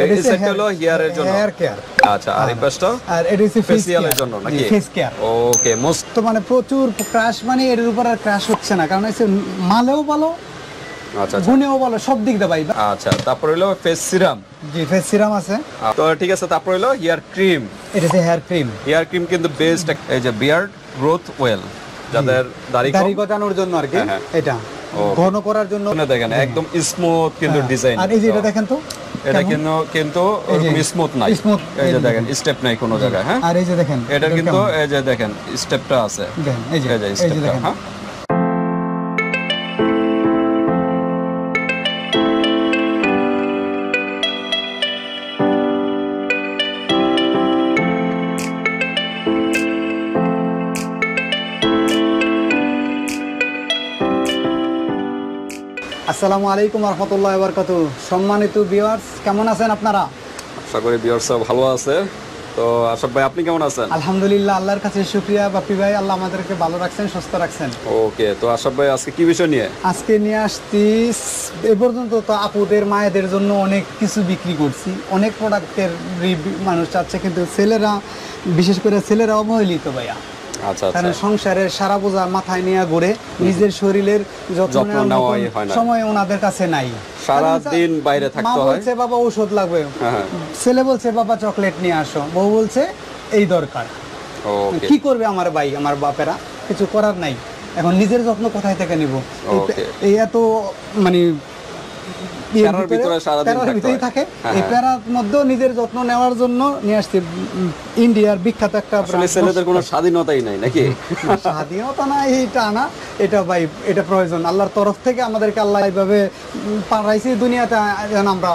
এই সেটটা হলো হেয়ারের জন্য, হেয়ার কেয়ার। আচ্ছা, আর এই পাশটা আর এটা হচ্ছে ফেসিয়ালের জন্য নাকি? Face care. ওকে, মোস্ট তো মানে প্রচুর ক্রাশ, মানে এর উপর আর ক্রাশ হচ্ছে না, কারণ হচ্ছে মালেও ভালো, আচ্ছা গুণেও ভালো, সব দিক দিয়ে ভাই। আচ্ছা, তারপর হলো ফেস সিরাম। জি, ফেস সিরাম আছে। তো ঠিক আছে, তারপর হলো হেয়ার ক্রিম। এটা হচ্ছে হেয়ার ক্রিম। হেয়ার ক্রিম কিন্তু বেস্ট, এই যে বিয়ার্ড গ্রোথ ওয়েল, যাদের দাড়ি গজানোর জন্য আর কি। এটা ঘন করার জন্য দেখেন একদম স্মুথ কিন্তু ডিজাইন। আর এই যে এটা দেখেন তো, এটা কিন্তু স্মুথ নাই, এই যে দেখেন স্টেপ নাই কোনো জায়গায়। হ্যাঁ, আর এই যে দেখেন এটা কিন্তু এই যে দেখেন স্টেপটা আছে, এই যে স্টেপটা। দেখেন। হ্যাঁ, আসসালামু আলাইকুম ওয়া রাহমাতুল্লাহি ওয়া বারাকাতুহু। সম্মানিত ভিউয়ার্স, কেমন আছেন আপনারা? আশা করি ভিউয়ার্স সব ভালো আছে। তো আশরাফ ভাই, আপনি কেমন আছেন? আলহামদুলিল্লাহ, আল্লাহর কাছে শুকরিয়া বাপ্পি ভাই, আল্লাহ আমাদেরকে ভালো রাখছেন, সুস্থ রাখছেন। ওকে, তো আশরাফ ভাই আজকে কি বিষয় নিয়ে? আজকে নিয়ে আসছি, এ পর্যন্ত তো আপুদের মায়েদের জন্য অনেক কিছু বিক্রি করছি, অনেক প্রোডাক্টের মানুষ চাচ্ছে, কিন্তু ছেলেরা, বিশেষ করে ছেলেরা অবহেলিত ভাইয়া। আচ্ছা, কারণ সংসারের সারা বোঝা মাথায় নিয়ে ঘুরে, নিজের শরীরের যত্ন নেওয়ার সময় ওনাদের কাছে নাই। সারা দিন বাইরে থাকতে হয়। মা বলছে বাবা ঔষধ লাগবে, ছেলে বলছে বাবা চকলেট নিয়ে আসো, বউ বলছে এই দরকার। কি করবে আমার ভাই, আমার বাপেরা? কিছু করার নাই। এখন নিজের যত্ন কোথায় থেকে নিব? এই এত মানে থাকে, এই প্যারার মধ্যেও নিজের যত্ন নেওয়ার জন্য নিয়ে আসছি ইন্ডিয়ার বিখ্যাত একটা ব্র্যান্ড। ছেলেদের কোনো স্বাধীনতাই নাই নাকি? স্বাধীনতা না, এইটা না, এটা ভাই, এটা প্রয়োজন আল্লাহর তরফ থেকে। আমাদেরকে আল্লাহ এইভাবে পাঠাইছে দুনিয়াতে, যেন আমরা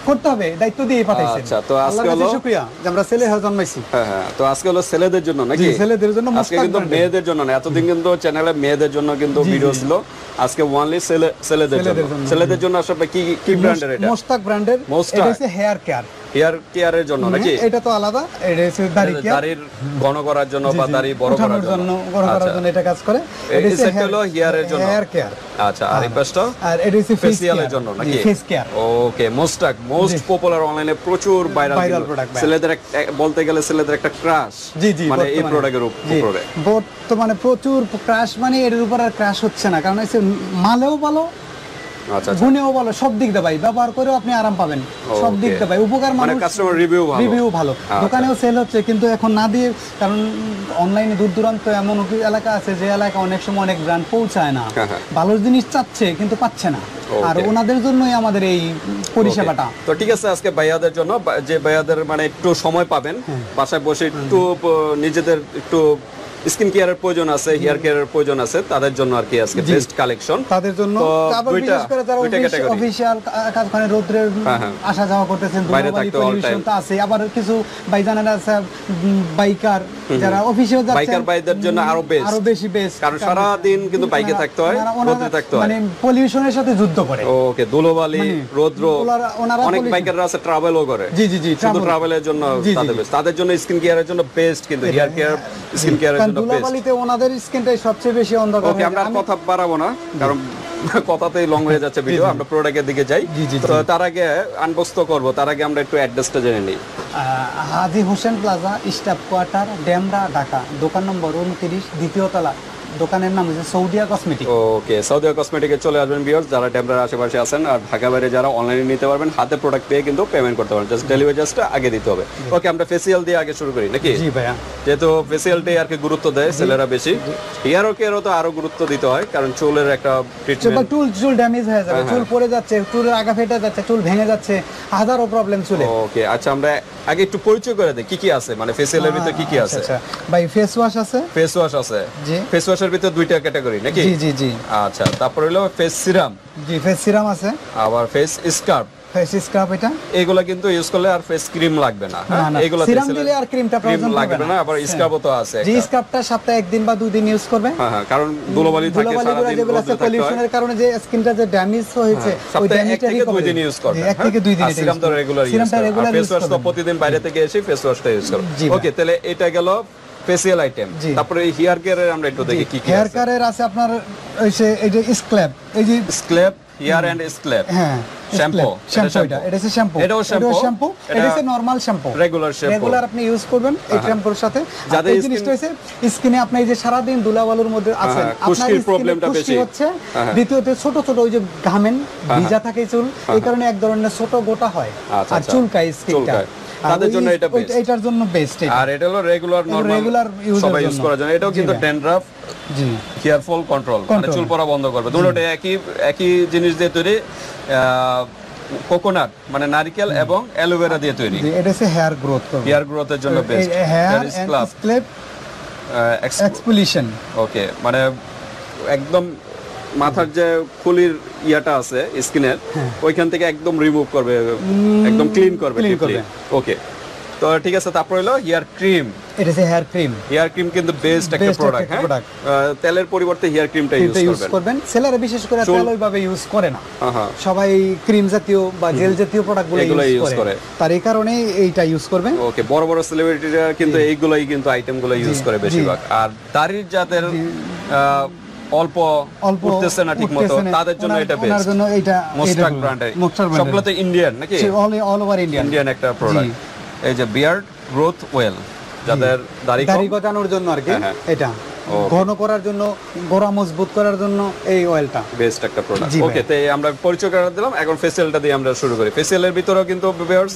করতে হবে, দায়িত্ব দিয়ে পাঠাইছে। আচ্ছা, তো আজকে হলো শুকরিয়া যে আমরা ছেলে হয়ে জন্মাইছি। হ্যাঁ, তো আজকে হলো ছেলেদের জন্য নাকি? ছেলেদের জন্য, আজকে কিন্তু মেয়েদের জন্য না। এতদিন কিন্তু চ্যানেলে মেয়েদের জন্য কিন্তু ভিডিও ছিল, আজকে ওনলি ছেলেদের জন্য। ছেলেদের জন্য আসলে কি ব্র্যান্ডের এটা? মোস্তাক ব্র্যান্ডের। এটা হচ্ছে হেয়ার কেয়ার, হেয়ার কেয়ারের জন্য নাকি? এটা তো আলাদা, এটা হচ্ছে দাড়ি কেয়ার, দাড়ির ঘন করার জন্য বা দাড়ি বড় করার জন্য এটা কাজ করে। এই সেটটা হলো হেয়ারের জন্য, হেয়ার কেয়ার। আচ্ছা, আর এই পাশটা আর এটা হচ্ছে ফেসিয়ালের জন্য নাকি? Face care. Okay, most popular, অনলাইনে প্রচুর ভাইরাল প্রোডাক্ট। ছেলেদের বলতে গেলে ছেলেদের একটা ক্রাশ, মানে এই প্রোডাক্টের উপরে বর্তমানে প্রচুর ক্রাশ, মানে এর উপর আর ক্রাশ হচ্ছে না, কারণ হচ্ছে মালেও ভালো, গুণেও ভালো, সব দিক দিয়ে ভাই, ব্যবহার করেও আপনি আরাম পাবেন, সব দিক দিয়ে ভাই উপকার, মানে কাস্টমার রিভিউ ভালো। দোকানেও সেল হচ্ছে, কিন্তু এখন না দিয়ে, কারণ অনলাইনে দূর দূরান্ত এমন এলাকা আছে যে এলাকা অনেক সময় অনেক ব্র্যান্ড পৌঁছায় না, ভালো জিনিস চাচ্ছে কিন্তু পাচ্ছে না, আর ওনাদের জন্যই আমাদের এই পরিষেবাটা। তো ঠিক আছে, আজকে ভাইয়াদের জন্য, যে ভাইয়াদের মানে একটু সময় পাবেন বাসায় বসে, একটু নিজেদের একটু স্কিন কেয়ারের প্রয়োজন আছে, হেয়ার কেয়ারের প্রয়োজন আছে, তাদের জন্য আর কি আজকে বেস্ট কালেকশন। তাদের জন্য আবার বিশেষ করে যারা অফিশিয়াল কাজখানে রোদ্রে আসা যাওয়া করতেছেন, পলিউশন তো আছে, আবার কিছু ভাইজানেরা আছে বাইকার, যারা অফিসেও যাচ্ছেন, বাইকার ভাইদের জন্য আরো বেশি বেস্ট, কারণ সারা দিন কিন্তু বাইকে থাকতে হয়, রোদ্রে থাকতে হয়, মানে পলিউশনের সাথে যুদ্ধ করে। ওকে, ধুলোবালি, রোদ্র, অনেক বাইকাররা আছে ট্রাভেলও করে। জি, শুধু ট্রাভেলের জন্য তাদের জন্য স্কিন কেয়ারের জন্য বেস্ট, কিন্তু হেয়ার কেয়ার, স্কিন কেয়ারের জন্য ধুলাবালিতে ওনাদের স্কিনটাই সবচেয়ে বেশি অন্ধকার। ওকে, আমরা কথা বাড়াবো না, কারণ কথাতেই লং হয়ে যাচ্ছে ভিডিও। আমরা প্রোডাক্টের দিকে যাই। তো তার আগে আনবক্স তো করব, তার আগে আমরা একটু অ্যাড্রেসটা জেনে নিই। Haji Hossain plaza, staff quarter, Demra, Dhaka. দোকান নম্বর 29, দ্বিতীয় তলা। দোকানের নাম হচ্ছে সৌদিয়া কসমেটিক। ওকে, সৌদিয়া কসমেটিকে চলে আসবেন ভিউয়ার্স, যারা ডেমরার আশেপাশে আছেন, আর ঢাকা বাইরে যারা অনলাইনে নিতে পারবেন, হাতে প্রোডাক্ট পেয়ে কিন্তু পেমেন্ট করতে পারবেন, জাস্ট ডেলিভারি চার্জটা আগে দিতে হবে। ওকে, আমরা ফেসিয়াল দিয়ে আগে শুরু করি নাকি? জি ভাইয়া, যেহেতু ফেসিয়ালটাই আর কি গুরুত্ব দেয় ছেলেরা বেশি, হেয়ার কেয়ারও তো আরো গুরুত্ব দিতে হয়, কারণ চুলের একটা ট্রিটমেন্ট, চুল ড্যামেজ হয়ে যাবে, চুল পড়ে যাচ্ছে, চুলের আগা ফেটে যাচ্ছে, চুল ভেঙে যাচ্ছে, হাজারো প্রবলেম চুলে। ওকে, আচ্ছা, আমরা আগে একটু পরিচয় করে দিই কি আছে, মানে ফেসিয়ালের ভিতরে কি আছে। আচ্ছা ভাই, ফেস ওয়াশ আছে। ফেস ওয়াশ আছে, জি। ফেস ওয়াশের ভিতরে দুইটা ক্যাটাগরি নাকি? জি। আচ্ছা, তারপর হলো ফেস সিরাম। জি, ফেস সিরাম আছে। আবার ফেস স্ক্রাব। ফেস স্ক্রাব, এটা এগুলা কিন্তু ইউজ করলে আর ফেস ক্রিম লাগবে না। এগুলা সিরাম দিলে আর ক্রিমটা প্রয়োজন লাগবে না। আবার স্ক্রাবও তো আছে। জি, স্ক্রাবটা সপ্তাহে একদিন বা 2 দিন ইউজ করবেন। হ্যাঁ, কারণ ধুলোবালি থাকে সারা দিন, পলিউশনের কারণে যে স্কিনটা যে ড্যামেজ হয়েছে, ওই ড্যামেজটা 2 দিন ইউজ করবেন। 1 থেকে 2 দিন সিরাম তো রেগুলার ইউজ করবেন। ফেস ওয়াশ তো প্রতিদিন বাইরে থেকে এসে ফেস ওয়াশটা ইউজ করবেন। ওকে, তাহলে এটা গেল ফেসিয়াল আইটেম। তারপরে হেয়ার কেয়ারের আমরা একটু দেখি কি কি আছে। হেয়ার কেয়ারের আছে আপনার এই যে স্ক্র্যাব, এই যে স্ক্র্যাব হেয়ার এন্ড স্ক্যাল্প হ্যাঁ শ্যাম্পু এটা হচ্ছে শ্যাম্পু এটাও শ্যাম্পু এটা হচ্ছে normal shampoo regular shampoo regular আপনি ইউজ করবেন এই শ্যাম্পুর সাথে যাদের জিনিসটা হচ্ছে স্কিনে আপনি এই যে সারা দিন ধুলাবালুর মধ্যে আছেন আপনার প্রবলেমটা বেশি হচ্ছে দ্বিতীয়ত ছোট ছোট ওই যে ঘামেন ভিজা থাকে চুল এই কারণে এক ধরনের ছোট গোটা হয় আর চুলকায় স্কিনটা তাদের জন্য এটা বেস্ট এটার জন্য বেস্ট আর এটা হলো রেগুলার নরমাল সবাই ইউজ করার জন্য এটাও কিন্তু ড্যান্ড্রাফ জি কেয়ারফুল কন্ট্রোল মানে চুল পড়া বন্ধ করবে দুটোটা একই জিনিস দিয়ে তৈরি কোকোনাট মানে নারকেল এবং অ্যালোভেরা দিয়ে তৈরি এটা হচ্ছে হেয়ার গ্রোথ করবে হেয়ার গ্রোথের জন্য বেস্ট হেয়ার স্ক্যাল্প এক্সফোলিয়েশন ওকে মানে একদম মাথার যে খুলির ইয়াটা আছে স্কিনের ওইখান থেকে একদম রিমুভ করবে একদম ক্লিন করবে ওকে তো ঠিক আছে তারপর হলো হেয়ার ক্রিম এটা হচ্ছে হেয়ার ক্রিম কিন্তু বেস্ট একটা প্রোডাক্ট হ্যাঁ তেলের পরিবর্তে হেয়ার ক্রিমটা ইউজ করবেন ছেলেরা বিশেষ করে তেল ওইভাবে ইউজ করে না সবাই ক্রিম জাতীয় বা জেল জাতীয় প্রোডাক্টগুলো ইউজ করে তার এই কারণে এইটা ইউজ করবেন ওকে বড় বড় সেলিব্রিটিরা কিন্তু এইগুলাই কিন্তু আইটেমগুলো ইউজ করে বেশিরভাগ আর দাড়ির যাদের অল্প উঠতেছে না ঠিকমতো তাদের জন্য এটা বেস্ট ওনার জন্য এটা মোস্টাক ব্র্যান্ডের সবগুলোতে ইন্ডিয়ান নাকি অল ওভার ইন্ডিয়ান একটা প্রোডাক্ট এই যে বিয়ার্ড গ্রোথ ওয়েল যাদের দাড়ি গজানোর জন্য আর কি এটা ঘন করার জন্য গোড়া মজবুত করার জন্য এই অয়েলটা বেস্ট একটা প্রোডাক্ট ওকে তো আমরা পরিচয় করে দিলাম এখন ফেসিয়ালটা দিয়ে আমরা শুরু করি ফেসিয়ালের ভিতরেও কিন্তু ভিউয়ার্স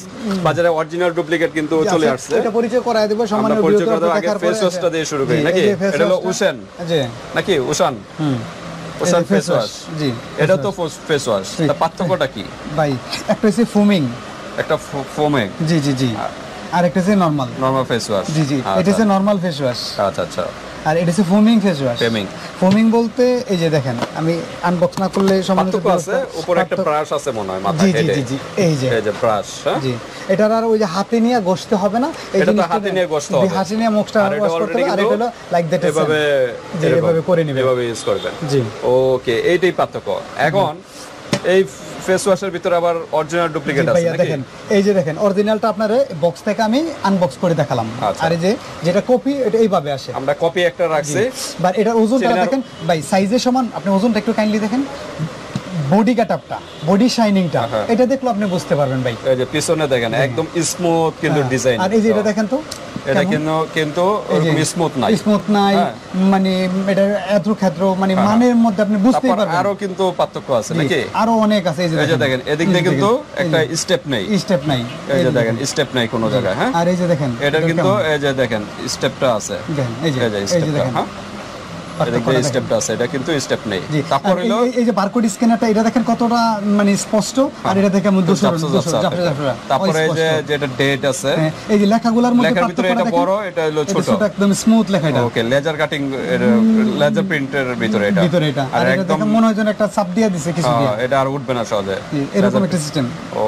বাজারে অরিজিনাল ডুপ্লিকেট কিন্তু চলে আসছে এটা পরিচয় করায় দেব সামান্য পরিচয় করে আগে ফেস ওয়াশটা দিয়ে শুরু করি নাকি এটা হলো উশান জি নাকি উশান উশান ফেস ওয়াশ জি এটা তো ফেস ওয়াশ তা পার্থক্যটা কি ভাই একটা হচ্ছে ফোমিং একটা ফোমিং জি জি জি আর একটা হচ্ছে নরমাল ফেস ওয়াশ জি জি এটা হচ্ছে নরমাল ফেস ওয়াশ আচ্ছা আচ্ছা আর এটা হচ্ছে ফোমিং ফেস ওয়াশ ফোমিং বলতে এই যে দেখেন আমি আনবক্স না করলে পার্থক্য আছে উপরে একটা ব্রাশ আছে মনে হয় মাথায় জি জি জি এই যে ব্রাশ হ্যাঁ জি এটার আর ওই যে হাতে নিয়ে ঘষতে হবে না এই জিনিসটা হাতে নিয়ে ঘষতে হবে হাতে নিয়ে মুখটা ওয়াশ করতে হবে আর এটা হলো লাইক দ্যাট এভাবে করে নেবেন এভাবে ইউজ করবেন জি ওকে এইটাই পার্থক্য এখন এই ফেস ওয়াশের ভিতরে আবার অরিজিনাল ডুপ্লিকেট আছে নাকি দেখেন এই যে দেখেন অরিজিনালটা আপনারে বক্স থেকে আমি আনবক্স করে দেখালাম আর এই যে যেটা কপি এটা এইভাবে আসে আমরা কপি একটা রাখছি বাট এটা ওজনটা দেখেন ভাই সাইজের সমান আপনি ওজনটা একটু কাইন্ডলি দেখেন বডি কাটআপটা বডি শাইনিংটা এটা দেখলে আপনি বুঝতে পারবেন ভাই এই যে পিছনে দেখেন একদম স্মুথ কিন্তু ডিজাইন আর এই যে এটা দেখেন তো এটা কিন্তু ওরকম স্মুথ নাই মানে এটা এত ক্ষেত্র মানে মানের মধ্যে আপনি বুঝতেই পারবেন আরো কিন্তু পার্থক্য আছে নাকি আরো অনেক আছে এই যে দেখেন এদিক দিয়ে কিন্তু একটা স্টেপ নাই এই যে দেখেন স্টেপ নাই কোনো জায়গায় হ্যাঁ আর এই যে দেখেন এটা কিন্তু এই যে দেখেন স্টেপটা আছে এই যে স্টেপটা হ্যাঁ স্টেপটা আছে এটা কিন্তু স্টেপ নেই তারপর হলো এই যে বারকোড স্ক্যানারটা এটা দেখেন কতটা মানে স্পষ্ট আর এটা দেখে তারপরে এই যে যেটা ডেট আছে এই যে লেখাগুলোর মধ্যে লেখার ভিতরে এটা বড় এটা হলো ছোট এটা একদম স্মুথ লেখা এটা ওকে লেজার কাটিং লেজার প্রিন্টের ভিতরে এটা আর একদম মনে হয় যেন একটা চাপ দিয়ে দিয়েছে কিছু দিয়ে এটা আর উঠবে না সহজে এরকম একটা সিস্টেম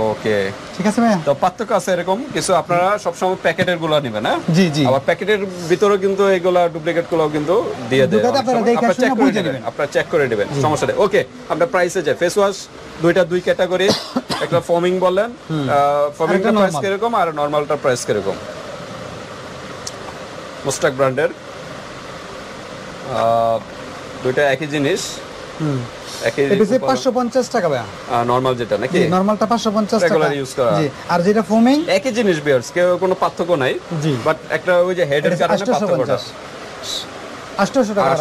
ওকে ঠিক আছে ভাই তো পার্থক্য আছে এরকম কিছু আপনারা সব সময় প্যাকেটের গুলো নেবেন না জি জি আবার প্যাকেটের ভিতরে কিন্তু এগুলা ডুপ্লিকেট গুলো কিন্তু দিয়ে দেয় আপনারা চেক করে নেবেন সমস্যা নেই ওকে আমরা প্রাইসে যাই ফেস ওয়াশ দুই ক্যাটাগরি একটা ফোমিং বলেন ফোমিংটা প্রাইস কিরকম আর নরমালটা প্রাইস কিরকম মোস্টাক ব্র্যান্ডের দুইটা একই জিনিস এটা 550 টাকা ভাই নরমাল যেটা নাকি নরমালটা 550 টাকা রেগুলার ইউজ করা জি আর যেটা ফোমিং একই জিনিস বিয়ার্স কোনো পার্থক্য নাই বাট একটা ওই যে হেডের কারণে পার্থক্যটা 800 টাকা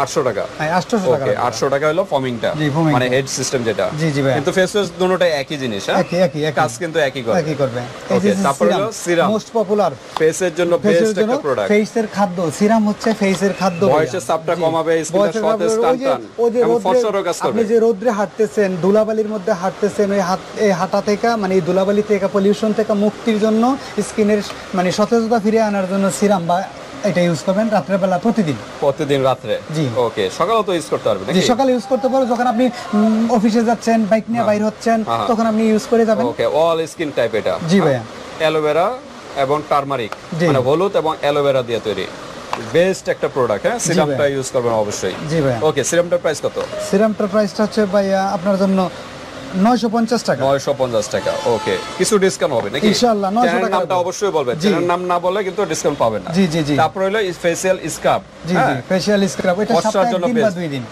800 টাকা হ্যাঁ 800 টাকা ওকে 800 টাকা হলো ফর্মিংটা মানে হেড সিস্টেম যেটা জি জি ভাই কিন্তু ফেস ওয়াশ দুটোটাই একই জিনিস হ্যাঁ একই কাজ কিন্তু একই করবে ওকে তারপর হলো সিরাম মোস্ট পপুলার ফেসের জন্য বেস্ট একটা প্রোডাক্ট ফেসের খাদ্য সিরাম হচ্ছে ফেসের খাদ্য বয়সের চাপটা কমাবে স্কিনের সতেজ টান এবং ফসফরাস কাজ করবে আপনি যে রোদে হাঁটতেছেন ধুলাবালির মধ্যে হাঁটতেছেন এই হাঁটা থেকে মানে এই ধুলাবালি থেকে পলিউশন থেকে মুক্তির জন্য স্কিনের মানে সতেজতা ফিরিয়ে আনার জন্য সিরাম বা এটা ইউজ করবেন রাতের বেলা প্রতিদিন রাতে জি ওকে সকালেও তো ইউজ করতে পারবেন নাকি সকালে ইউজ করতে পারো যখন আপনি অফিসে যাচ্ছেন বাইক নিয়ে বাইরে হচ্ছেন তখন আপনি ইউজ করে যাবেন ওকে অল স্কিন টাইপ এটা জি ভাইয়া অ্যালোভেরা এবং টারমারিক মানে হলুদ এবং অ্যালোভেরা দিয়ে তৈরি বেস্ট একটা প্রোডাক্ট হ্যাঁ সিরামটা ইউজ করবেন অবশ্যই জি ভাইয়া ওকে সিরামটার প্রাইস কত সিরামটার প্রাইসটা হচ্ছে ভাইয়া আপনার জন্য 950 টাকা। 950 টাকা। ওকে, কিছু ডিসকাউন্ট হবে নাকি ইনশাআল্লাহ? 900 টাকা নামটা অবশ্যই বলবেন, চ্যানেল নাম না বললে কিন্তু ডিসকাউন্ট পাবেন না। জি জি জি। তারপর হলো ফেসিয়াল স্ক্রাব। জি জি, ফেসিয়াল স্ক্রাব এটা সপ্তাহে 1 দিন বা 2 দিন,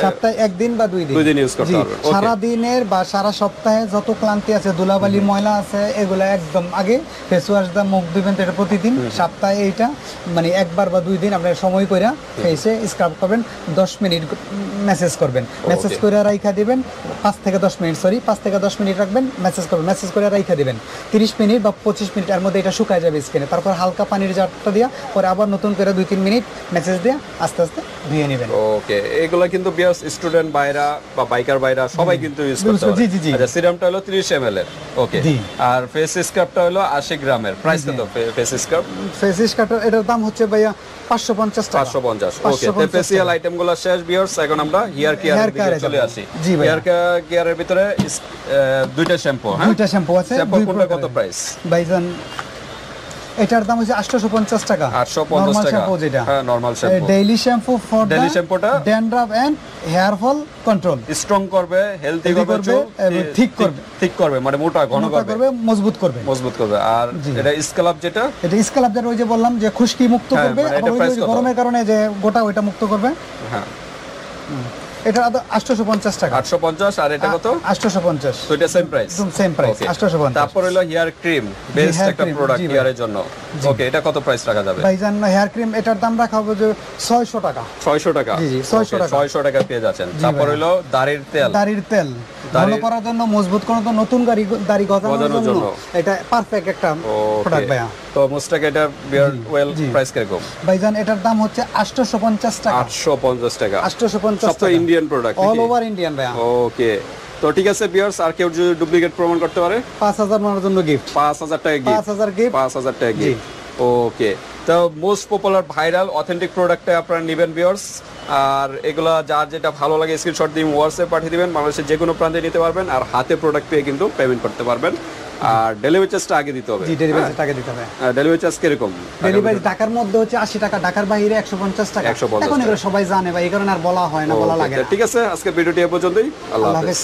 সপ্তাহে 1 দিন বা 2 দিন, 2 দিন ইউজ করতে পারবেন। সারা দিনের বা সারা সপ্তাহে যত ক্লান্তি আছে, ধুলাবালি ময়লা আছে, এগুলা একদম আগে ফেস ওয়াশ দা মুখ দিবেন। এটা প্রতিদিন সপ্তাহে এইটা মানে একবার বা 2 দিন আপনার সময় কইরা ফেসে স্ক্রাব করবেন। 10 মিনিট মেসেজ করবেন, মেসেজ করে রাইখা দিবেন 5 থেকে 10 মিনিট, 5 থেকে 10 মিনিট রাখবেন, মেসেজ করবেন, মেসেজ করে রাইখা দিবেন 30 মিনিট বা 25 মিনিট, এর মধ্যে এটা শুকায় যাবে স্কিনে। তারপর হালকা পানির জারটা দিয়া পরে আবার নতুন করে 2-3 মিনিট মেসেজ দিয়ে আস্তে আস্তে ধুয়ে নেবেন। ওকে, এগুলো কিন্তু বিয়ার্স স্টুডেন্ট বাইরা বা বাইকার বাইরা সবাই কিন্তু ইউজ করতে পারে। জি জি জি। আচ্ছা, সিরামটা হলো 30 ml এর। ওকে, আর ফেস স্ক্রাবটা হলো 80 গ্রামের। প্রাইস কত ফেস স্ক্রাব? ফেস স্ক্রাবটার এটার দাম হচ্ছে ভাইয়া 550 টাকা। 550। ওকে, তো ফেসিয়াল আইটেমগুলো শেষ বিয়ার্স। এখন আমরা হেয়ার কেয়ারের দিকে চলে আসি। হেয়ার কেয়ারের ভিতরে দুইটা শ্যাম্পু। হ্যাঁ, দুইটা শ্যাম্পু আছে। শ্যাম্পু কোনটা কত প্রাইস? ভাইজান এটার দাম হচ্ছে 850 টাকা। 850 টাকা। যেটা হ্যাঁ, normal shampoo. Daily shampoo for daily শ্যাম্পুটা dandruff and hair fall control, strong করবে, হেলদি করবে, ঠিক করবে মানে মোটা ঘন করবে, মজবুত করবে। আর এটা স্ক্যাল্প যেটা, এটা স্ক্যাল্প যেটা ওই যে বললাম যে খুশকি মুক্ত করবে, আর ওই যে গরমের কারণে যে গোটা ওইটা মুক্ত করবে। হ্যাঁ, এটা 850 টাকা। 850। আর এটা কত? 850। তো এটা সেম প্রাইস। Same price 850। তারপর হলো হেয়ার ক্রিম, বেস্ট একটা প্রোডাক্ট হেয়ারের জন্য। ওকে, এটা কত প্রাইস রাখা যাবে? ভাইজান হেয়ার ক্রিম এটার দাম রাখা হবে যে 600 টাকা। 600 টাকা। জি জি, 600 টাকা। 600 টাকা পেয়ে যাচ্ছেন। তারপর হলো দাড়ির তেল ভালো করার জন্য, মজবুত করার জন্য, নতুন দাড়ি গজানোর জন্য এটা পারফেক্ট একটা প্রোডাক্ট ভাইয়া। তো মোস্টাক এটা বিয়ার ওয়েল প্রাইস কিরকম? ভাইজান এটার দাম হচ্ছে 850 টাকা। 850 টাকা। 850 সব তো Indian product, all over Indian ভাইয়া। ওকে, তো ঠিক আছে ভিউয়ার্স, আর কেউ যদি ডুপ্লিকেট প্রমাণ করতে পারে 5000 মানের জন্য গিফট। 5000 টাকা গিফট। 5000 গিফট। 5000 টাকা গিফট। ওকে, তো মোস্ট পপুলার ভাইরাল অথেন্টিক প্রোডাক্টটা আপনারা নেবেন ভিউয়ার্স। আর এগুলা যার যেটা ভালো লাগে স্ক্রিনশট দিয়ে হোয়াটসঅ্যাপ পাঠিয়ে দিবেন। বাংলাদেশের যে কোনো প্রান্তে নিতে পারবেন, আর হাতে প্রোডাক্ট পেয়ে কিন্তু পেমেন্ট করতে পারবেন। আর ডেলিভারি চার্জটা আগে দিতে হবে। জি, ডেলিভারি চার্জটা আগে দিতে হবে। ডেলিভারি চার্জ কিরকম? ডেলিভারি ঢাকার মধ্যে হচ্ছে 80 টাকা, ঢাকার বাইরে 150 টাকা। এখন এগুলো সবাই জানে ভাই, এই কারণে আর বলা হয় না, বলা লাগে না। ঠিক আছে, আজকে ভিডিওটি এ পর্যন্তই। আল্লাহ হাফেজ।